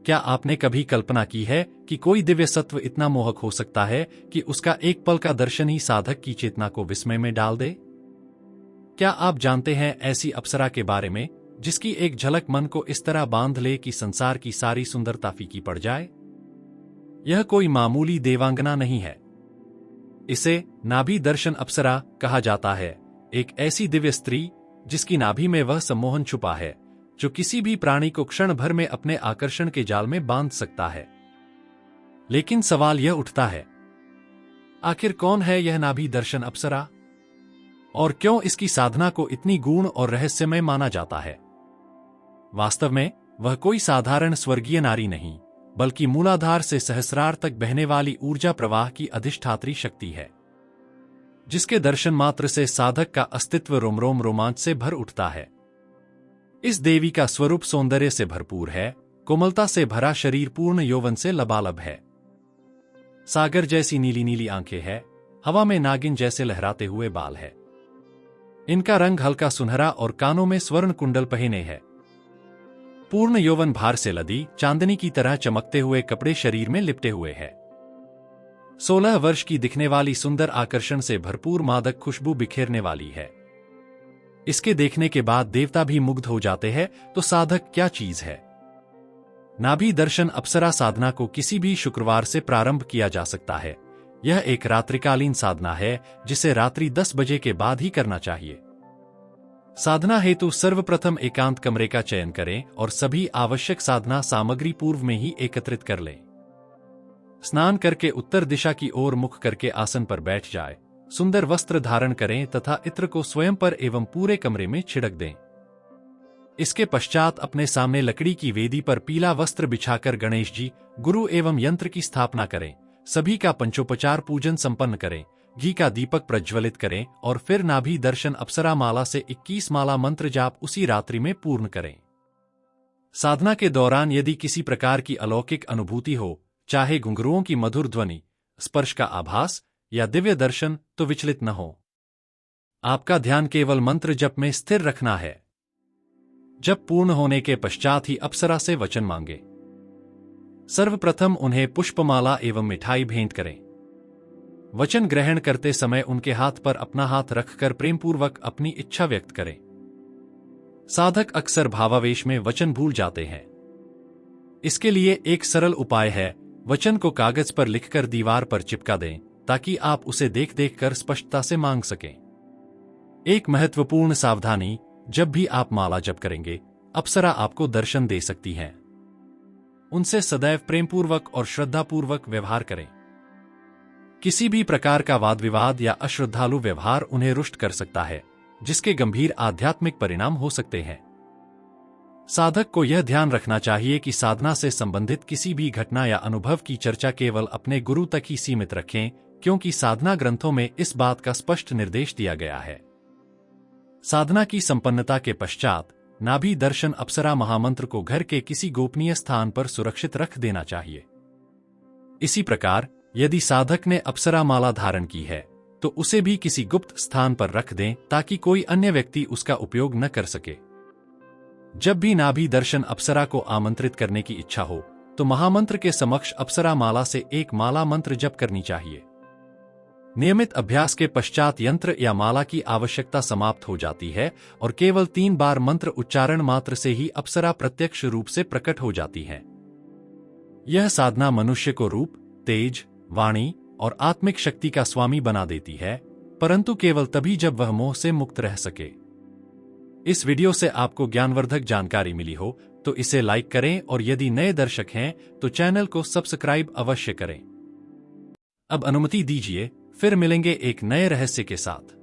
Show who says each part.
Speaker 1: क्या आपने कभी कल्पना की है कि कोई दिव्य सत्व इतना मोहक हो सकता है कि उसका एक पल का दर्शन ही साधक की चेतना को विस्मय में डाल दे? क्या आप जानते हैं ऐसी अप्सरा के बारे में जिसकी एक झलक मन को इस तरह बांध ले कि संसार की सारी सुंदरता फीकी पड़ जाए? यह कोई मामूली देवांगना नहीं है। इसे नाभि दर्शन अप्सरा कहा जाता है, एक ऐसी दिव्य स्त्री जिसकी नाभि में वह सम्मोहन छुपा है जो किसी भी प्राणी को क्षण भर में अपने आकर्षण के जाल में बांध सकता है। लेकिन सवाल यह उठता है, आखिर कौन है यह नाभि दर्शन अप्सरा और क्यों इसकी साधना को इतनी गूढ़ और रहस्यमय माना जाता है? वास्तव में वह कोई साधारण स्वर्गीय नारी नहीं, बल्कि मूलाधार से सहस्रार तक बहने वाली ऊर्जा प्रवाह की अधिष्ठात्री शक्ति है, जिसके दर्शन मात्र से साधक का अस्तित्व रोम रोम रोमांच से भर उठता है। इस देवी का स्वरूप सौंदर्य से भरपूर है, कोमलता से भरा शरीर पूर्ण यौवन से लबालब है। सागर जैसी नीली नीली आंखें हैं, हवा में नागिन जैसे लहराते हुए बाल है। इनका रंग हल्का सुनहरा और कानों में स्वर्ण कुंडल पहने है। पूर्ण यौवन भार से लदी चांदनी की तरह चमकते हुए कपड़े शरीर में लिपटे हुए है। 16 वर्ष की दिखने वाली सुंदर आकर्षण से भरपूर मादक खुशबू बिखेरने वाली है। इसके देखने के बाद देवता भी मुग्ध हो जाते हैं, तो साधक क्या चीज है? नाभि दर्शन अप्सरा साधना को किसी भी शुक्रवार से प्रारंभ किया जा सकता है। यह एक रात्रिकालीन साधना है जिसे रात्रि 10 बजे के बाद ही करना चाहिए। साधना हेतु सर्वप्रथम एकांत कमरे का चयन करें और सभी आवश्यक साधना सामग्री पूर्व में ही एकत्रित कर लें। स्नान करके उत्तर दिशा की ओर मुख करके आसन पर बैठ जाए। सुंदर वस्त्र धारण करें तथा इत्र को स्वयं पर एवं पूरे कमरे में छिड़क दें। इसके पश्चात अपने सामने लकड़ी की वेदी पर पीला वस्त्र बिछाकर गणेश जी, गुरु एवं यंत्र की स्थापना करें। सभी का पंचोपचार पूजन संपन्न करें। घी का दीपक प्रज्वलित करें और फिर नाभि दर्शन अप्सरा माला से 21 माला मंत्र जाप उसी रात्रि में पूर्ण करें। साधना के दौरान यदि किसी प्रकार की अलौकिक अनुभूति हो, चाहे घुंघरुओं की मधुर ध्वनि, स्पर्श का आभास या दिव्य दर्शन, तो विचलित न हो। आपका ध्यान केवल मंत्र जप में स्थिर रखना है। जप पूर्ण होने के पश्चात ही अप्सरा से वचन मांगे। सर्वप्रथम उन्हें पुष्पमाला एवं मिठाई भेंट करें। वचन ग्रहण करते समय उनके हाथ पर अपना हाथ रखकर प्रेमपूर्वक अपनी इच्छा व्यक्त करें। साधक अक्सर भावावेश में वचन भूल जाते हैं। इसके लिए एक सरल उपाय है, वचन को कागज पर लिखकर दीवार पर चिपका दें ताकि आप उसे देख देख कर स्पष्टता से मांग सकें। एक महत्वपूर्ण सावधानी, जब भी आप माला जप करेंगे, अप्सरा आपको दर्शन दे सकती हैं। उनसे सदैव प्रेमपूर्वक और श्रद्धापूर्वक व्यवहार करें। किसी भी प्रकार का वाद विवाद या अश्रद्धालु व्यवहार उन्हें रुष्ट कर सकता है, जिसके गंभीर आध्यात्मिक परिणाम हो सकते हैं। साधक को यह ध्यान रखना चाहिए कि साधना से संबंधित किसी भी घटना या अनुभव की चर्चा केवल अपने गुरु तक ही सीमित रखें, क्योंकि साधना ग्रंथों में इस बात का स्पष्ट निर्देश दिया गया है। साधना की संपन्नता के पश्चात नाभि दर्शन अप्सरा महामंत्र को घर के किसी गोपनीय स्थान पर सुरक्षित रख देना चाहिए। इसी प्रकार यदि साधक ने अप्सरा माला धारण की है तो उसे भी किसी गुप्त स्थान पर रख दें ताकि कोई अन्य व्यक्ति उसका उपयोग न कर सके। जब भी नाभि दर्शन अप्सरा को आमंत्रित करने की इच्छा हो तो महामंत्र के समक्ष अप्सरा माला से एक माला मंत्र जप करनी चाहिए। नियमित अभ्यास के पश्चात यंत्र या माला की आवश्यकता समाप्त हो जाती है और केवल 3 बार मंत्र उच्चारण मात्र से ही अप्सरा प्रत्यक्ष रूप से प्रकट हो जाती है। यह साधना मनुष्य को रूप, तेज, वाणी और आत्मिक शक्ति का स्वामी बना देती है, परंतु केवल तभी जब वह मोह से मुक्त रह सके। इस वीडियो से आपको ज्ञानवर्धक जानकारी मिली हो तो इसे लाइक करें और यदि नए दर्शक हैं तो चैनल को सब्सक्राइब अवश्य करें। अब अनुमति दीजिए, फिर मिलेंगे एक नए रहस्य के साथ।